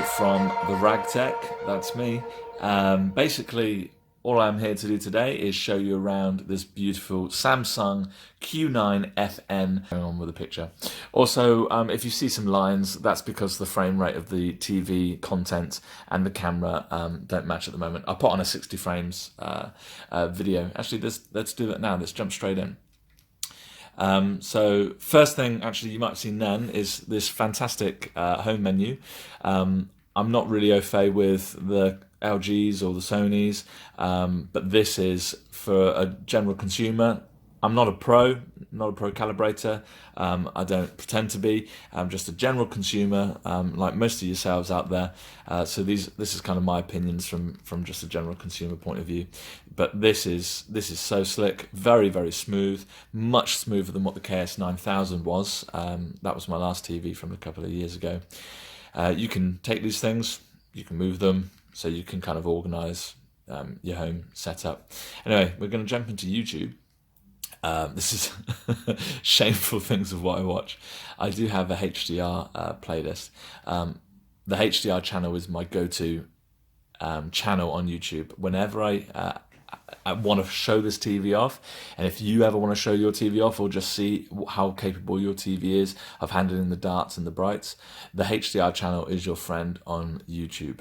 from the Ragtech, that's me. Basically, all I'm here to do today is show you around this beautiful Samsung Q9FN. Going on with the picture. Also, if you see some lines, that's because the frame rate of the TV content and the camera don't match at the moment. I'll put on a 60 frames video. Actually, let's do that now. Let's jump straight in. So first thing actually you might have seen then is this fantastic home menu. I'm not really au fait with the LGs or the Sonys, but this is for a general consumer. I'm not a pro calibrator. I don't pretend to be. I'm just a general consumer, like most of yourselves out there. So this is kind of my opinions from just a general consumer point of view. But this is so slick, very, very smooth, much smoother than what the KS9000 was. That was my last TV from a couple of years ago. You can take these things, you can move them, so you can kind of organize your home setup. Anyway, we're going to jump into YouTube. This is shameful things of what I watch. I do have a HDR playlist. The HDR channel is my go-to channel on YouTube. Whenever I want to show this TV off, and if you ever want to show your TV off or just see how capable your TV is of handling the darts and the brights, the HDR channel is your friend on YouTube.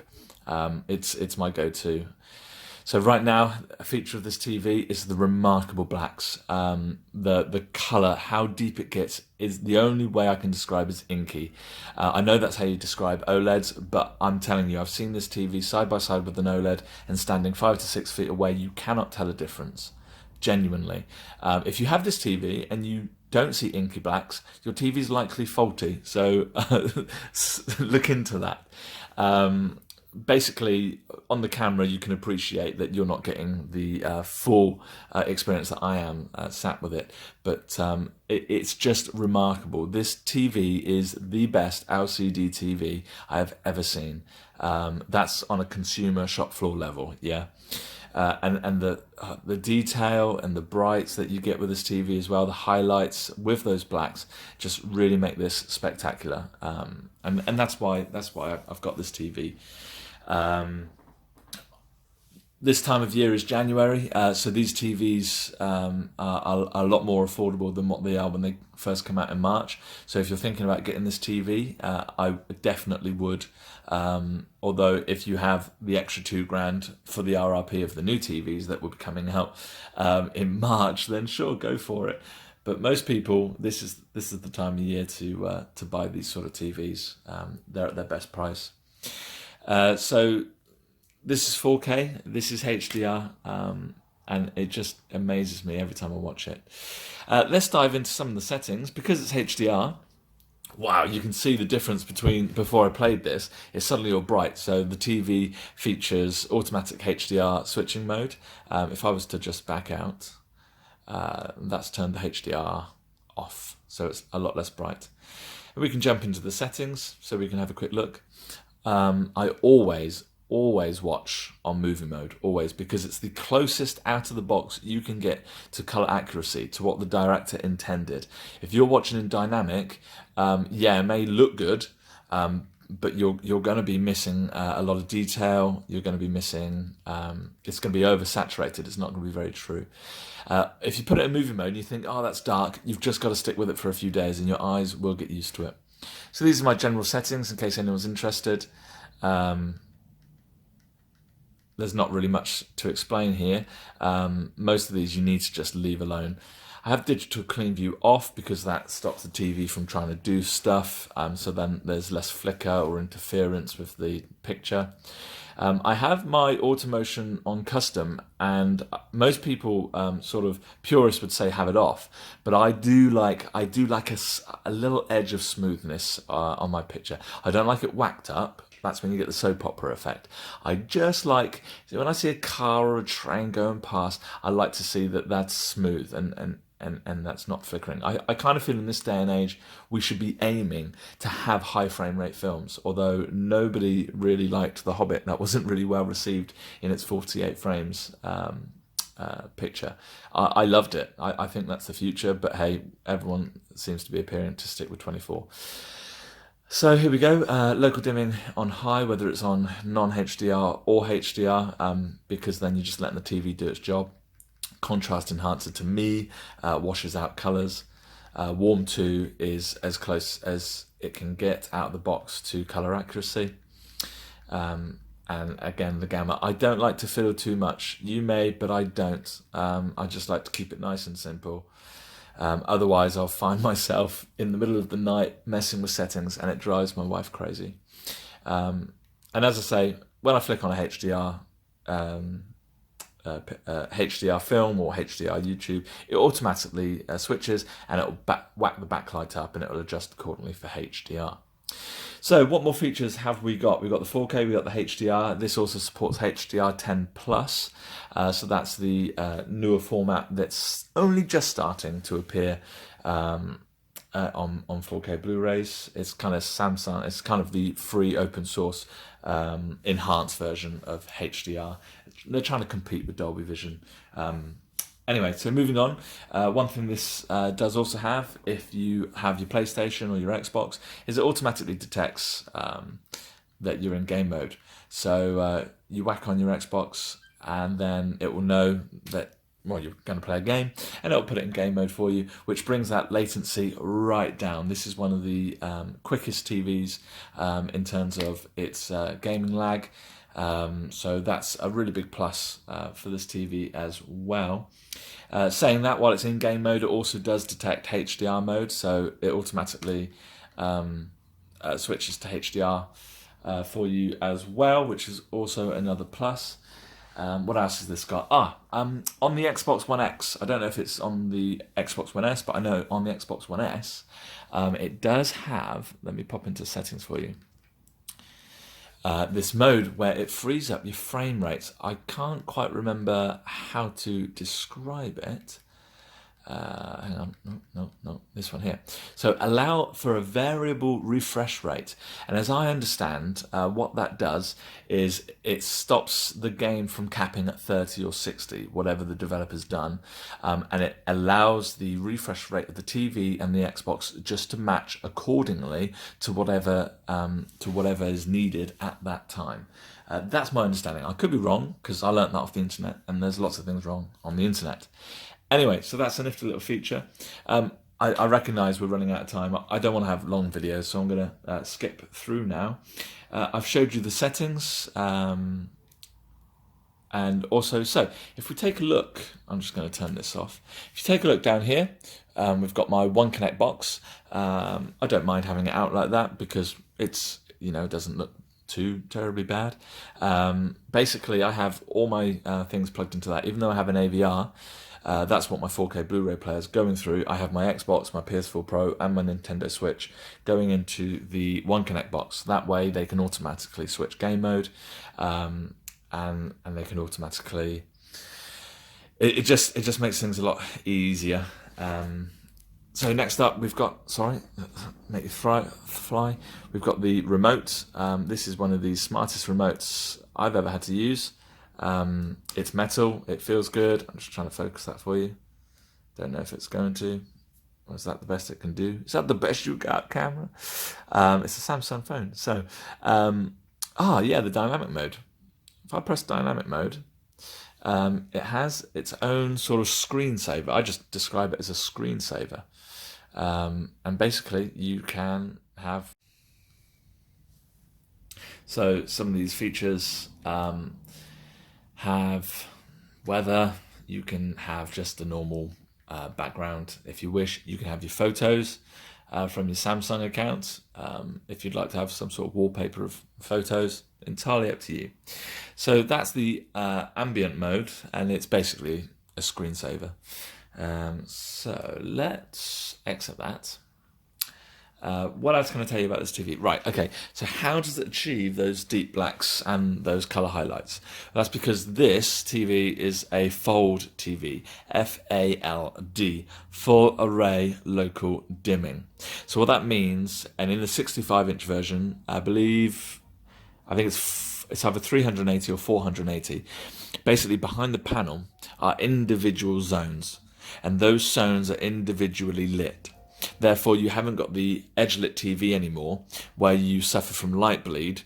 It's my go-to. So right now, a feature of this TV is the remarkable blacks. The colour, how deep it gets, is the only way I can describe as inky. I know that's how you describe OLEDs, but I'm telling you, I've seen this TV side by side with an OLED, and standing 5 to 6 feet away, you cannot tell a difference. Genuinely. If you have this TV and you don't see inky blacks, your TV is likely faulty. So look into that. Basically, on the camera, you can appreciate that you're not getting the full experience that I am sat with it. But it's just remarkable. This TV is the best LCD TV I have ever seen. That's on a consumer shop floor level, yeah. And the detail and the brights that you get with this TV as well, the highlights with those blacks, just really make this spectacular. And that's why I've got this TV. This time of year is January, so these TVs are a lot more affordable than what they are when they first come out in March. So if you're thinking about getting this TV, I definitely would. Although if you have the extra $2,000 for the RRP of the new TVs that will be coming out in March, then sure, go for it. But most people, this is the time of year to buy these sort of TVs. They're at their best price. So this is 4K, this is HDR, and it just amazes me every time I watch it. Let's dive into some of the settings. Because it's HDR, wow, you can see the difference between before I played this. It's suddenly all bright. So the TV features automatic HDR switching mode. If I was to just back out, that's turned the HDR off, so it's a lot less bright. And we can jump into the settings so we can have a quick look. I always watch on movie mode, always, because it's the closest out of the box you can get to color accuracy, to what the director intended. If you're watching in dynamic, yeah, it may look good, but you're going to be missing a lot of detail. You're going to be missing, it's going to be oversaturated. It's not going to be very true. If you put it in movie mode and you think, oh, that's dark, you've just got to stick with it for a few days and your eyes will get used to it. So these are my general settings in case anyone's interested. There's not really much to explain here. Most of these you need to just leave alone. I have digital clean view off because that stops the TV from trying to do stuff, so then there's less flicker or interference with the picture. I have my automotion on custom, and most people, sort of purists, would say have it off. But I do like a little edge of smoothness on my picture. I don't like it whacked up. That's when you get the soap opera effect. I just like, when I see a car or a train going past, I like to see that that's smooth and that's not flickering. I kind of feel in this day and age we should be aiming to have high frame rate films, although nobody really liked The Hobbit. That wasn't really well received in its 48 frames picture. I loved it. I think that's the future, but hey, everyone seems to be appearing to stick with 24. So here we go, local dimming on high, whether it's on non-HDR or HDR, because then you're just letting the TV do its job. Contrast enhancer to me, washes out colours. Warm 2 is as close as it can get out of the box to colour accuracy. And again, the gamma. I don't like to fiddle too much. You may, but I don't. I just like to keep it nice and simple. Otherwise, I'll find myself in the middle of the night messing with settings, and it drives my wife crazy. And as I say, when I flick on a HDR HDR film or HDR YouTube, it automatically switches, and it will whack the backlight up, and it will adjust accordingly for HDR. So what more features have we got? We've got the 4K, we've got the HDR. This also supports HDR10+. So that's the newer format that's only just starting to appear on 4K Blu-rays. It's kind of Samsung, it's kind of the free open source enhanced version of HDR. They're trying to compete with Dolby Vision. Anyway, so moving on, one thing this does also have, if you have your PlayStation or your Xbox, is it automatically detects that you're in game mode. So you whack on your Xbox, and then it will know that, well, you're going to play a game, and it'll put it in game mode for you, which brings that latency right down. This is one of the quickest TVs in terms of its gaming lag. So that's a really big plus for this TV as well. Saying that, while it's in game mode, it also does detect HDR mode, so it automatically switches to HDR for you as well, which is also another plus. What else has this got? On the Xbox One X, I don't know if it's on the Xbox One S, but I know on the Xbox One S, it does have, let me pop into settings for you, this mode where it frees up your frame rates. I can't quite remember how to describe it. Hang on, no, this one here. So allow for a variable refresh rate. And as I understand, what that does is it stops the game from capping at 30 or 60, whatever the developer's done. And it allows the refresh rate of the TV and the Xbox just to match accordingly to whatever is needed at that time. That's my understanding. I could be wrong, because I learnt that off the internet, and there's lots of things wrong on the internet. Anyway, so that's a nifty little feature. I recognise we're running out of time. I don't want to have long videos, so I'm going to skip through now. I've showed you the settings, and also, so if we take a look, I'm just going to turn this off. If you take a look down here, we've got my One Connect box. I don't mind having it out like that, because it's, it doesn't look too terribly bad. Basically, I have all my things plugged into that, even though I have an AVR. That's what my 4K Blu-ray player is going through. I have my Xbox, my PS4 Pro, and my Nintendo Switch going into the One Connect box. That way, they can automatically switch game mode, and they can automatically. It just makes things a lot easier. So next up, we've got, make it fly. We've got the remote. This is one of the smartest remotes I've ever had to use. It's metal, it feels good. I'm just trying to focus that for you. Don't know if it's going to. Or is that the best it can do? Is that the best you got, camera? It's a Samsung phone. So, the dynamic mode. If I press dynamic mode, it has its own sort of screensaver. I just describe it as a screensaver. And basically, you can have. So some of these features have weather. You can have just a normal background if you wish. You can have your photos from your Samsung account. If you'd like to have some sort of wallpaper of photos, entirely up to you. So that's the ambient mode, and it's basically a screensaver. So let's exit that. What else can I tell you about this TV? Right, okay, so how does it achieve those deep blacks and those colour highlights? That's because this TV is a fold TV, FALD, full array local dimming. So what that means, and in the 65-inch version, I think it's either 380 or 480, basically behind the panel are individual zones, and those zones are individually lit. Therefore, you haven't got the edge-lit TV anymore, where you suffer from light bleed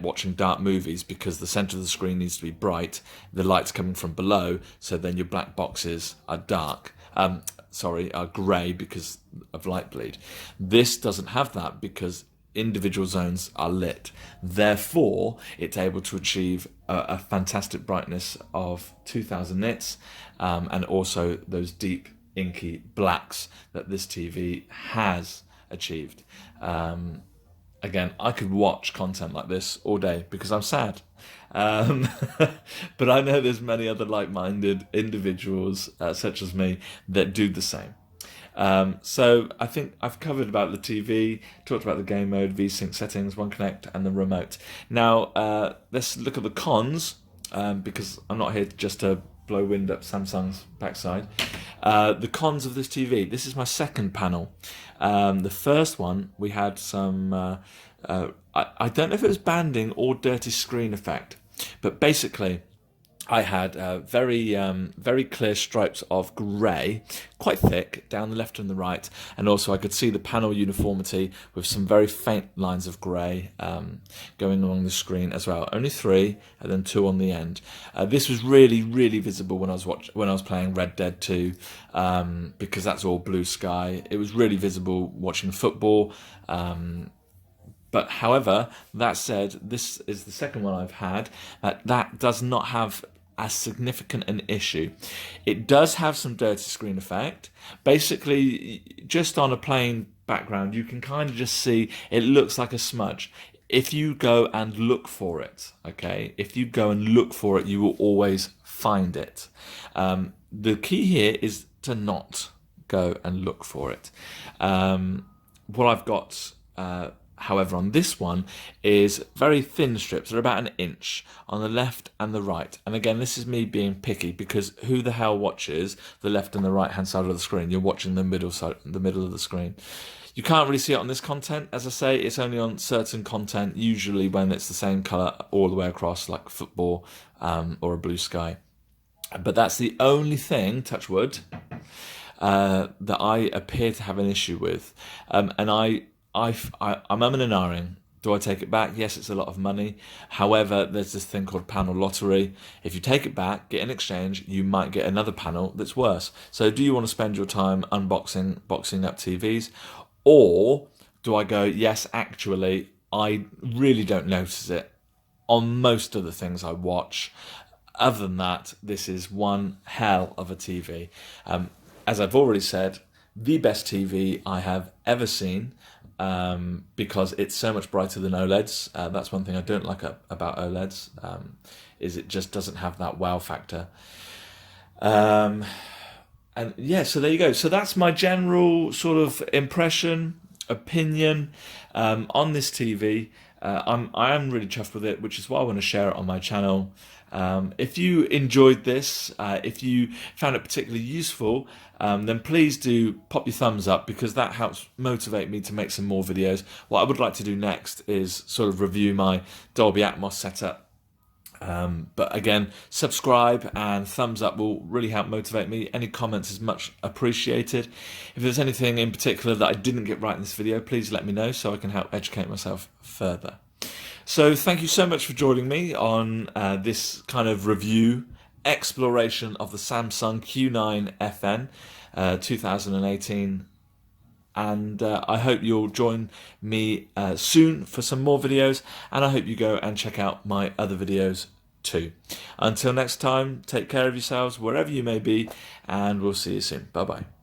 watching dark movies because the centre of the screen needs to be bright, the light's coming from below, so then your black boxes are dark. Are grey because of light bleed. This doesn't have that because individual zones are lit. Therefore, it's able to achieve a fantastic brightness of 2000 nits and also those deep inky blacks that this TV has achieved. Again, I could watch content like this all day because I'm sad. But I know there's many other like-minded individuals, such as me, that do the same. So I think I've covered about the TV, talked about the game mode, VSync settings, One Connect, and the remote. Now, let's look at the cons, because I'm not here just to blow wind up Samsung's backside. The cons of this TV. This is my second panel. The first one, we had some, I don't know if it was banding or dirty screen effect, but basically I had very clear stripes of grey, quite thick, down the left and the right, and also I could see the panel uniformity with some very faint lines of grey going along the screen as well. Only 3, and then 2 on the end. This was really visible when I was playing Red Dead 2, because that's all blue sky. It was really visible watching football. But however, that said, this is the second one I've had that does not have as significant an issue. It does have some dirty screen effect. Basically, just on a plain background, you can kind of just see it looks like a smudge. If you go and look for it, okay? If you go and look for it, you will always find it. The key here is to not go and look for it. What I've got, however, on this one is very thin strips. They're about 1 inch on the left and the right. And again, this is me being picky because who the hell watches the left and the right hand side of the screen? You're watching the middle of the screen. You can't really see it on this content. As I say, it's only on certain content, usually when it's the same colour all the way across, like football or a blue sky. But that's the only thing, touch wood, that I appear to have an issue with. And I'm umming and ahhing. Do I take it back? Yes, it's a lot of money. However, there's this thing called panel lottery. If you take it back, get an exchange, you might get another panel that's worse. So do you want to spend your time boxing up TVs? Or do I go, yes, actually, I really don't notice it on most of the things I watch. Other than that, this is one hell of a TV. As I've already said, the best TV I have ever seen, because it's so much brighter than OLEDs. That's one thing I don't like about OLEDs, is it just doesn't have that wow factor. And yeah, so there you go. So that's my general sort of opinion on this TV. I am really chuffed with it, which is why I want to share it on my channel. If you enjoyed this, if you found it particularly useful, then please do pop your thumbs up, because that helps motivate me to make some more videos. What I would like to do next is sort of review my Dolby Atmos setup. But again, subscribe and thumbs up will really help motivate me. Any comments is much appreciated. If there's anything in particular that I didn't get right in this video, please let me know so I can help educate myself further. So thank you so much for joining me on this kind of review, exploration of the Samsung Q9FN 2018. And I hope you'll join me soon for some more videos, and I hope you go and check out my other videos too. Until next time, take care of yourselves wherever you may be, and we'll see you soon. Bye bye.